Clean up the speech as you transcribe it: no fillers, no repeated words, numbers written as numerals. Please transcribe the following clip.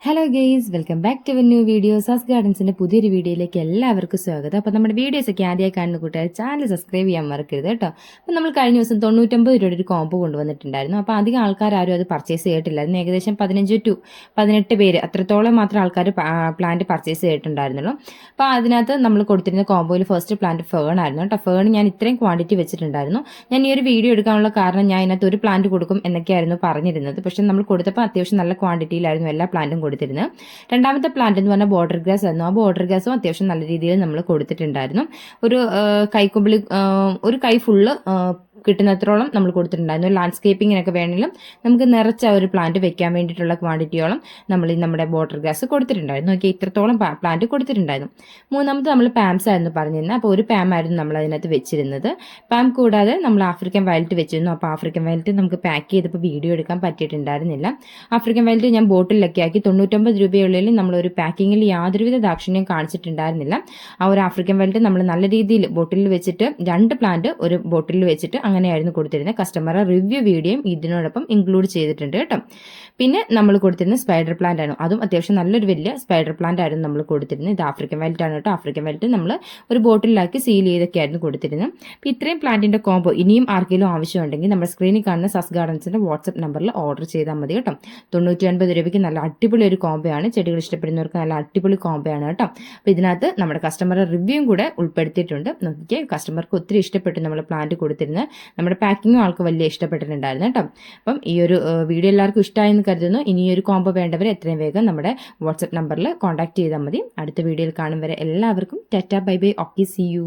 Hello guys, welcome back to new video. സാസ് ഗാർഡൻസിന്റെ പുതിയൊരു വീഡിയോയിലേക്ക് എല്ലാവർക്കും സ്വാഗതം. അപ്പോൾ നമ്മുടെ വീഡിയോസ് ഒക്കെ ആദ്യമായി കാണുന്ന കൂട്ടുകാർ ചാനൽ സബ്സ്ക്രൈബ് ചെയ്യാൻ മറക്കരുത് കേട്ടോ. അപ്പോൾ നമ്മൾ കഴിഞ്ഞ ദിവസം 99 രൂപയുടെ ഒരു കോംബോ കൊണ്ടുവന്നിട്ടുണ്ടായിരുന്നു. അപ്പോൾ അധികം ആൾക്കാർ ആരും അത് പർച്ചേസ് ചെയ്തിട്ടില്ലായിരുന്നു. ഏകദേശം 15 to 18 പേര് അത്രത്തോളം മാത്രം ആൾക്കാർ പ്ലാന്റ് പർച്ചേസ് ചെയ്തിട്ടുണ്ടായിരുന്നുള്ളൂ. അപ്പോൾ അതിനകത്ത് നമ്മൾ കൊടുത്തിരുന്ന കോംബോയിൽ ഫസ്റ്റ് പ്ലാന്റ് ഫേൺ ആയിരുന്നു കേട്ടോ. ഫേൺ ഞാൻ ഇത്രയും ക്വാണ്ടിറ്റി വെച്ചിട്ടുണ്ടായിരുന്നു. ഞാൻ ഈ ഒരു വീഡിയോ എടുക്കാനുള്ള കാരണം ഞാൻ ഇതിനകത്ത് ഒരു പ്ലാന്റ് കൊടുക്കും എന്നൊക്കെയായിരുന്നു പറഞ്ഞിരുന്നത്. പക്ഷേ നമ്മൾ കൊടുത്തപ്പോൾ അത്യാവശ്യം നല്ല ക്വാണ്ടിറ്റിയിലായിരുന്നു എല്ലാ പ്ലാന്റും കൊടുത്തിരുന്നത്. രണ്ടാമത്തെ പ്ലാന്റ് എന്ന് പറഞ്ഞാൽ ബോർഡർ ഗ്രാസ് ആയിരുന്നു. ആ ബോർഡർ ഗ്രാസും അത്യാവശ്യം നല്ല രീതിയിൽ നമ്മൾ കൊടുത്തിട്ടുണ്ടായിരുന്നു. ഒരു കൈക്കുമ്പിളി ഒരു കൈ ഫുള്ള് കിട്ടുന്നത്രോളം നമ്മൾ കൊടുത്തിട്ടുണ്ടായിരുന്നു. ലാൻഡ്സ്കേപ്പിങ്ങിനൊക്കെ വേണമെങ്കിലും നമുക്ക് നിറച്ച ഒരു പ്ലാന്റ് വെക്കാൻ വേണ്ടിയിട്ടുള്ള ക്വാണ്ടിറ്റിയോളം നമ്മൾ ഈ നമ്മുടെ ബോർഡർ ഗ്രാസ് കൊടുത്തിട്ടുണ്ടായിരുന്നു. ഓക്കെ, ഇത്രത്തോളം പ്ലാന്റ് കൊടുത്തിട്ടുണ്ടായിരുന്നു. മൂന്നാമത് നമ്മൾ പാംസ് ആയിരുന്നു പറഞ്ഞിരുന്നത്. അപ്പോൾ ഒരു പാം ആയിരുന്നു നമ്മൾ അതിനകത്ത് വെച്ചിരുന്നത്. പാം കൂടാതെ നമ്മൾ ആഫ്രിക്കൻ വയലറ്റ് വെച്ചിരുന്നു. അപ്പോൾ ആഫ്രിക്കൻ വയലറ്റ് നമുക്ക് പാക്ക് ചെയ്തപ്പോൾ വീഡിയോ എടുക്കാൻ പറ്റിയിട്ടുണ്ടായിരുന്നില്ല. ആഫ്രിക്കൻ വയലറ്റ് ഞാൻ ബോട്ടിലൊക്കെ ആക്കി 99 രൂപയുള്ളിൽ നമ്മളൊരു പാക്കിങ്ങിൽ യാതൊരുവിധ ദാക്ഷിണ്യം കാണിച്ചിട്ടുണ്ടായിരുന്നില്ല. ആ ഒരു ആഫ്രിക്കൻ വയലറ്റ് നമ്മൾ നല്ല രീതിയിൽ ബോട്ടിലിൽ വെച്ചിട്ട് 2 പ്ലാന്റ് ഒരു ബോട്ടിലിൽ വെച്ചിട്ട് അങ്ങനെയായിരുന്നു കൊടുത്തിരുന്നത്. കസ്റ്റമറുടെ റിവ്യൂ വീഡിയോയും ഇതിനോടൊപ്പം ഇൻക്ലൂഡ് ചെയ്തിട്ടുണ്ട് കേട്ടോ. പിന്നെ നമ്മൾ കൊടുത്തിരുന്ന സ്പൈഡർ പ്ലാന്റ് ആണ്. അതും അത്യാവശ്യം നല്ലൊരു വലിയ സ്പൈഡർ പ്ലാന്റ് ആയിരുന്നു നമ്മൾ കൊടുത്തിരുന്നത്. ഇത് ആഫ്രിക്കൻ വയലറ്റ് ആണ് കേട്ടോ. ആഫ്രിക്കൻ വയലറ്റ് നമ്മൾ ഒരു ബോട്ടിലാക്കി സീൽ ചെയ്തൊക്കെ ആയിരുന്നു കൊടുത്തിരുന്നത്. അപ്പോൾ ഇത്രയും പ്ലാന്റിന്റെ കോംബോ ഇനിയും ആർക്കെങ്കിലും ആവശ്യമുണ്ടെങ്കിൽ നമ്മുടെ സ്ക്രീനിൽ കാണുന്ന സസ് ഗാർഡൻസിന്റെ വാട്സ്ആപ്പ് നമ്പറിൽ ഓർഡർ ചെയ്താൽ മതി കേട്ടോ. 99 രൂപയ്ക്ക് നല്ല അടിപൊളി ഒരു കോംബോ ആണ്. ചെടികൾ ഇഷ്ടപ്പെടുന്നവർക്ക് നല്ല അടിപൊളി കോംബോ ആണ് കേട്ടോ. അപ്പോൾ ഇതിനകത്ത് നമ്മുടെ കസ്റ്റമറുടെ റിവ്യൂയും കൂടെ ഉൾപ്പെടുത്തിയിട്ടുണ്ട്. നോക്കിയാൽ കസ്റ്റമർക്ക് ഒത്തിരി ഇഷ്ടപ്പെട്ടു നമ്മൾ പ്ലാന്റ് കൊടുത്തിരുന്നത്. നമ്മുടെ പാക്കിങ്ങും ആൾക്ക് വലിയ ഇഷ്ടപ്പെട്ടിട്ടുണ്ടായിരുന്നു കേട്ടോ. അപ്പം ഈ ഒരു വീഡിയോ എല്ലാവർക്കും ഇഷ്ടമായെന്ന് കരുതുന്നു. ഇനി ഒരു കോംബോ വേണ്ടവർ എത്രയും വേഗം നമ്മുടെ വാട്സ്ആപ്പ് നമ്പറിൽ കോൺടാക്ട് ചെയ്താൽ മതി. അടുത്ത വീഡിയോയിൽ കാണും വരെ എല്ലാവർക്കും tata bye bye. Okay, see U.